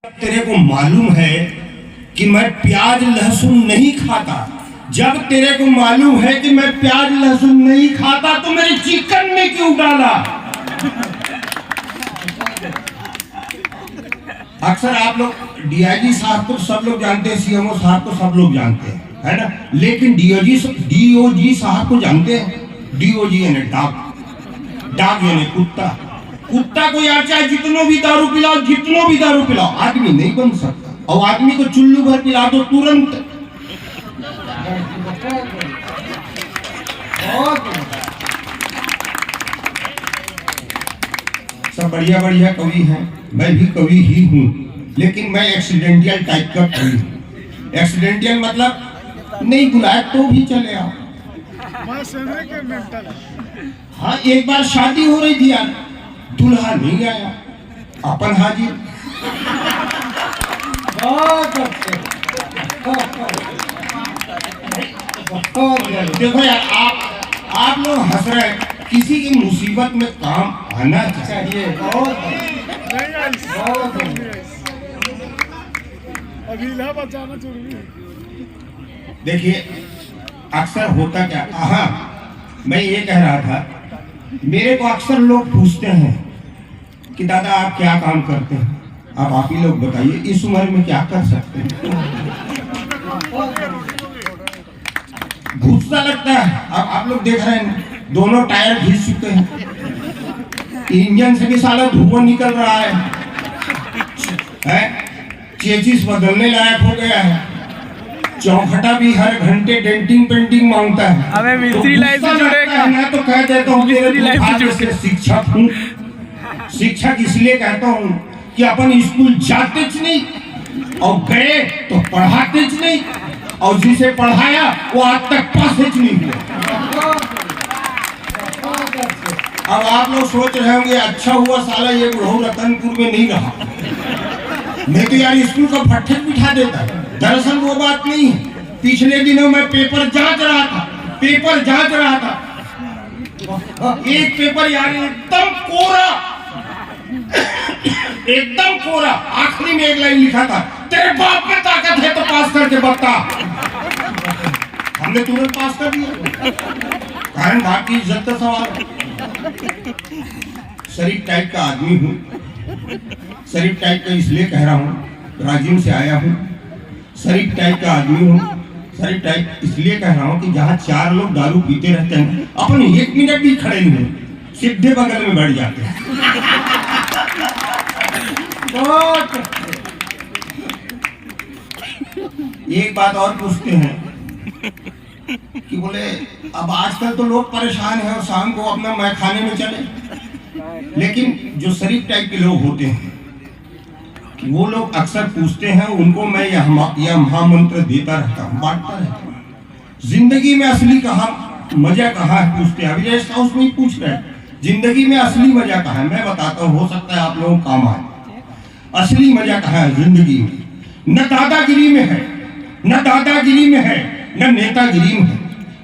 तेरे को मालूम है कि मैं प्याज लहसुन नहीं खाता, जब तेरे को मालूम है कि मैं प्याज लहसुन नहीं खाता तो मेरे चिकन में क्यों डाला? अक्सर आप लोग डीआईजी साहब को सब लोग जानते हैं, सीएमओ साहब को सब लोग जानते हैं, है ना, लेकिन डीओजी साहब को जानते हैं? डीओजी यानी डॉग यानी कुत्ता। कुत्ता को यार चाहे जितनो भी दारू पिलाओ आदमी नहीं बन सकता, और आदमी को चुल्लू भर पिला दो तुरंत सब बढ़िया बढ़िया कवि हैं, मैं भी कवि ही हूँ, लेकिन मैं एक्सीडेंटल टाइप का कवि हूँ। एक्सीडेंटल मतलब नहीं बुलाया तो भी चले आओ। हाँ, एक बार शादी हो रही थी यार, दूल्हा नहीं आया, अपन हाजिर। देखो यार, आप लोग हंस रहे हैं, किसी की मुसीबत में काम आना चाहिए। बचाना जरूरी है। देखिए अक्सर होता क्या, हाँ मैं ये कह रहा था, मेरे को अक्सर लोग पूछते हैं कि दादा आप क्या काम करते हैं, अब आप ही लोग बताइए, इस उम्र में क्या कर सकते हैं? गुस्सा लगता है। अब आप लोग देख रहे हैं दोनों टायर घिस चुके हैं, इंजन से भी साला धुआं निकल रहा है, चेसिस बदलने लायक हो गया है, चौखटा भी हर घंटे डेंटिंग पेंटिंग मांगता है। हमें मिस्त्री लाइफ से जुड़ेगा। मैं तो कह देता हूँ शिक्षक हूँ, शिक्षक इसलिए कहता हूँ कि अपन स्कूल जाते नहीं और गए तो पढ़ाते नहीं, और जिसे पढ़ाया वो आज तक पास नहीं हुआ। अब आप लोग सोच रहे होंगे अच्छा हुआ साला ये बुढ़ऊ रतनपुर में नहीं रहा, मैं तो यार स्कूल का भट्ठक बिठा देता। दरअसल वो बात नहीं है, पिछले दिनों मैं पेपर जांच रहा था, एक पेपर यार एकदम कोरा, आखिरी में एक लाइन लिखा था, तेरे बाप में ताकत है तो पास करके बता। हमने तुरंत पास कर दिया, कारण बाकी इज्जत का सवाल। शरीफ टाइप का आदमी हूँ, शरीफ टाइप का इसलिए कह रहा हूँ, राजिम से आया हूँ, शरीफ टाइप का आदमी हूँ, शरीफ टाइप इसलिए कह रहा हूँ कि जहाँ चार लोग दारू पीते रहते हैं, अपन एक मिनट भी खड़े नहीं, सीधे बगल में बैठ जाते हैं। एक बात और पूछते हैं कि बोले अब आजकल तो लोग परेशान हैं और शाम को अपना मैखाने में चले, लेकिन जो शरीफ टाइप के लोग होते हैं वो लोग अक्सर पूछते हैं, उनको मैं यह महामंत्र देता रहता हूँ, बांटता रहता हूँ, जिंदगी में असली कहाँ मजा कहाँ है पूछते हैं। अभी उसमें ही पूछ रहे हैं जिंदगी में असली मजा कहाँ है, मैं बताता हूँ, हो सकता है आप लोगों को काम आए। असली मजा कहाँ है जिंदगी में? न दादागिरी में है, न दादागिरी में है, न नेतागिरी में है,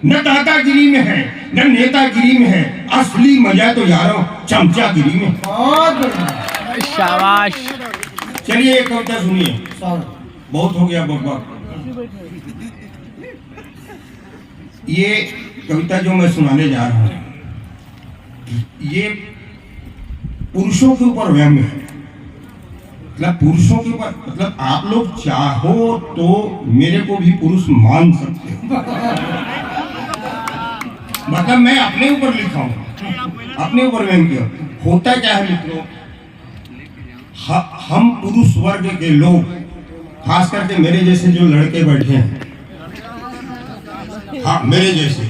न दादागिरी में है, न नेतागिरी में है, असली मजा तो यारों चमचागिरी में। शाबाश। चलिए एक कविता सुनिए, बहुत हो गया बकबक। ये कविता जो मैं सुनाने जा रहा हूँ ये पुरुषों के ऊपर व्यंग्य है, मतलब पुरुषों के ऊपर, मतलब आप लोग चाहो तो मेरे को भी पुरुष मान सकते हो, मतलब मैं अपने ऊपर लिखा हूँ, अपने ऊपर व्यंग्य। होता क्या है मित्रों, हम पुरुष वर्ग के लोग, खास करके मेरे जैसे जो लड़के बैठे हैं, हाँ मेरे जैसे,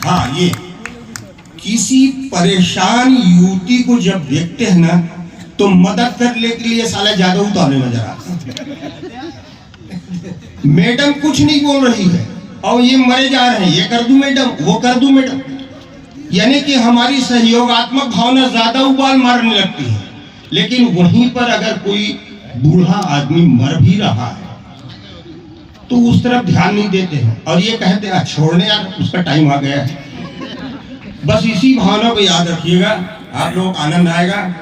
हाँ ये किसी परेशान युवती को जब देखते हैं ना तो मदद करने के लिए साला ज्यादा उतारने नजर आता। मैडम कुछ नहीं बोल रही है और ये मरे जा रहे हैं, ये कर दूं मैडम, वो कर दूं मैडम, यानी कि हमारी सहयोगात्मक भावना ज्यादा उबाल मारने लगती है। लेकिन वहीं पर अगर कोई बूढ़ा आदमी मर भी रहा है तो उस तरफ ध्यान नहीं देते हैं और ये कहते हैं छोड़ने यार उसका टाइम आ गया है। बस इसी भावना को याद रखिएगा, आप लोग आनंद आएगा।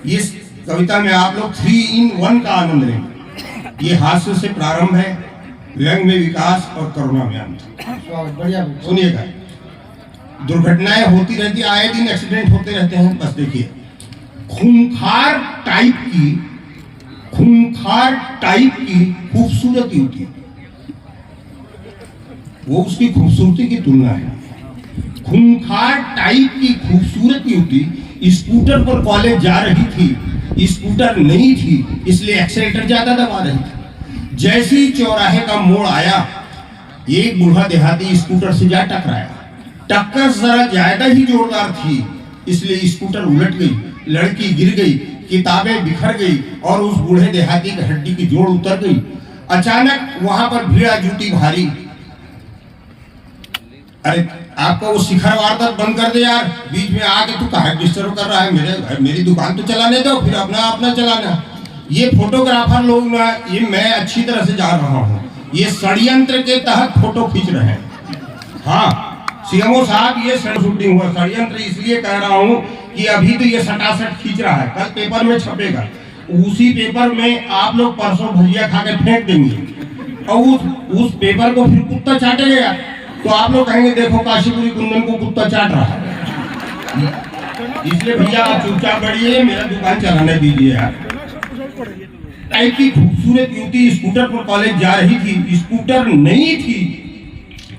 ये कविता में आप लोग 3 in 1 का आनंद लेंगे। ये हास्य से प्रारंभ है, व्यंग में विकास और करुणा में अंत। सुनिएगा, दुर्घटनाएं होती रहती, आए दिन एक्सीडेंट होते रहते हैं। बस देखिए, खूंखार टाइप की खूबसूरती होती है, वो उसकी खूबसूरती की तुलना है। खूंखार टाइप की खूबसूरती होती। स्कूटर पर कॉलेज जा रही थी, स्कूटर नहीं थी इसलिए एक्सेलेटर ज्यादा दबा रही थी। जैसे ही चौराहे का मोड़ आया, एक बूढ़ा देहाती स्कूटर से जा टकराया। टक्कर जरा ज्यादा ही जोरदार थी इसलिए स्कूटर उलट गई, लड़की गिर गई, किताबें बिखर गई और उस बूढ़े देहाती की हड्डी की जोड़ उतर गई। अचानक वहां पर भीड़ जुटी भारी। अरे आपको वो शिखर वारदात बंद कर दे यार, बीच में आके तू काहे डिस्टर्ब कर रहा है, मेरी दुकान तो चलाने दो, फिर अपना चलाना। ये फोटोग्राफर लोग ना, ये मैं अच्छी तरह से जान रहा हूँ, ये षड्यंत्र के तहत फोटो खींच रहे हैं। हाँ सीएमओ साहब, ये शूटिंग हुआ षड्यंत्र इसलिए कह रहा हूँ कि अभी तो ये सटासट खींच रहा है, कल पेपर में छपेगा, उसी पेपर में आप लोग परसों भजिया खा के फेंक देंगे और उस पेपर को फिर कुत्ता चाटेगा, तो आप लोग कहेंगे देखो काशीपुरी कुंदन को कुत्ता चाट रहा है। इसलिए भैया आप चुपचाप बढ़िए, मेरा दुकान चलाने दीजिए यार। टाइप की खूबसूरत युवती स्कूटर पर कॉलेज जा रही थी, स्कूटर नहीं थी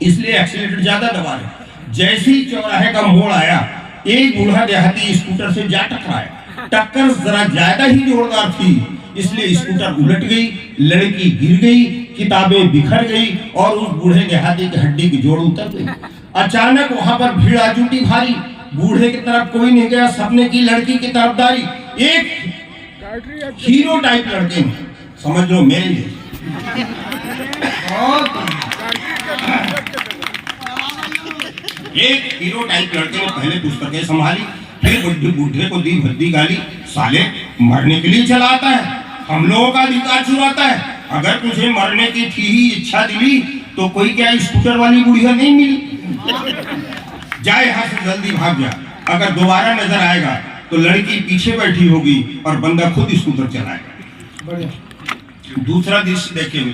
इसलिए एक्सीलेटर ज्यादा दबा रही। जैसे ही चौराहे का मोड़ आया, एक बूढ़ा देहाती स्कूटर से जा टकराया। टक्कर जरा ज्यादा ही जोरदार थी इसलिए स्कूटर उलट गई, लड़की गिर गई, किताबें बिखर गई और उस बूढ़े देहाती की हड्डी की जोड़ उतर गई। अचानक वहां पर भीड़ आ जुटी भारी। बूढ़े की तरफ कोई नहीं गया, सपने की लड़की की तरफदारी। एक हीरो टाइप लड़के ने, समझ लो मेरे लिए, एक हीरो टाइप लड़के ने पहले पुस्तकें संभाली, फिर बूढ़े को दी भद्दी गाली, साले मरने के लिए चला आता है, हम लोगों का अधिकार चुराता है। अगर तुझे मरने की थी ही इच्छा दिली तो कोई क्या स्कूटर वाली बुढ़िया नहीं मिली? जाए यहाँ से जल्दी भाग जा, अगर दोबारा नजर आएगा तो लड़की पीछे बैठी होगी और बंदा खुद स्कूटर चलाएगा। दूसरा दृश्य देखे हुए,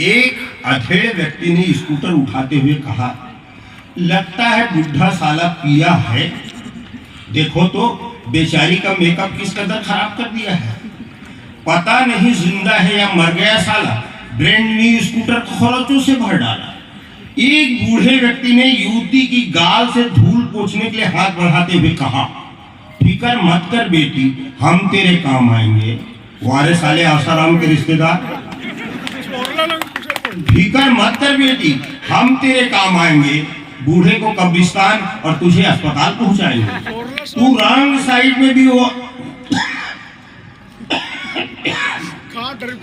एक अधेड़ व्यक्ति ने स्कूटर उठाते हुए कहा, लगता है बुढ़ा साला पिया है, देखो तो बेचारी का मेकअप किस कदर खराब कर दिया है, पता नहीं जिंदा है या मर गया साला, ब्रांड न्यू स्कूटर खरोचों से भर डाला। एक बूढ़े व्यक्ति ने युवती की गाल से धूल पोंछने के लिए हाथ बढ़ाते हुए कहा, फिकर मत कर बेटी, हम तेरे काम आएंगे। वारे साले आसाराम के रिश्तेदार, फिकर मत कर बेटी, हम तेरे काम आएंगे, बूढ़े को कब्रिस्तान और तुझे अस्पताल पहुंचाएंगे। तू रॉन्ग साइड में भी हो,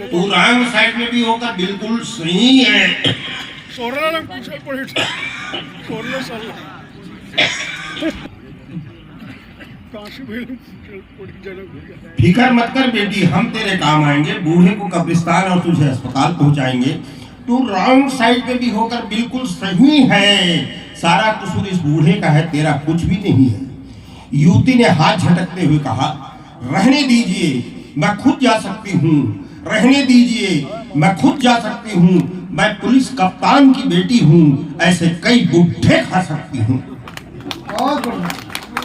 तू रॉन्ग साइड में भी होकर बिल्कुल सही है। फिकर मत कर बेटी, हम तेरे काम आएंगे, बूढ़े को कब्रिस्तान और तुझे अस्पताल पहुंचाएंगे। तू रॉन्ग साइड पे भी होकर बिल्कुल सही है, सारा कसूर इस बूढ़े का है, तेरा कुछ भी नहीं है। युवती ने हाथ झटकते हुए कहा, रहने दीजिए, मैं खुद जा सकती हूँ, रहने दीजिए, मैं खुद जा सकती हूँ, मैं पुलिस कप्तान की बेटी हूँ, ऐसे कई बुढ़े खा सकती हूँ।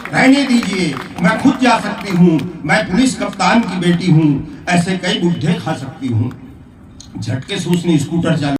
रहने दीजिए, मैं खुद जा सकती हूँ, मैं पुलिस कप्तान की बेटी हूँ, ऐसे कई बुढ़े खा सकती हूँ। झटके से उसने स्कूटर चालू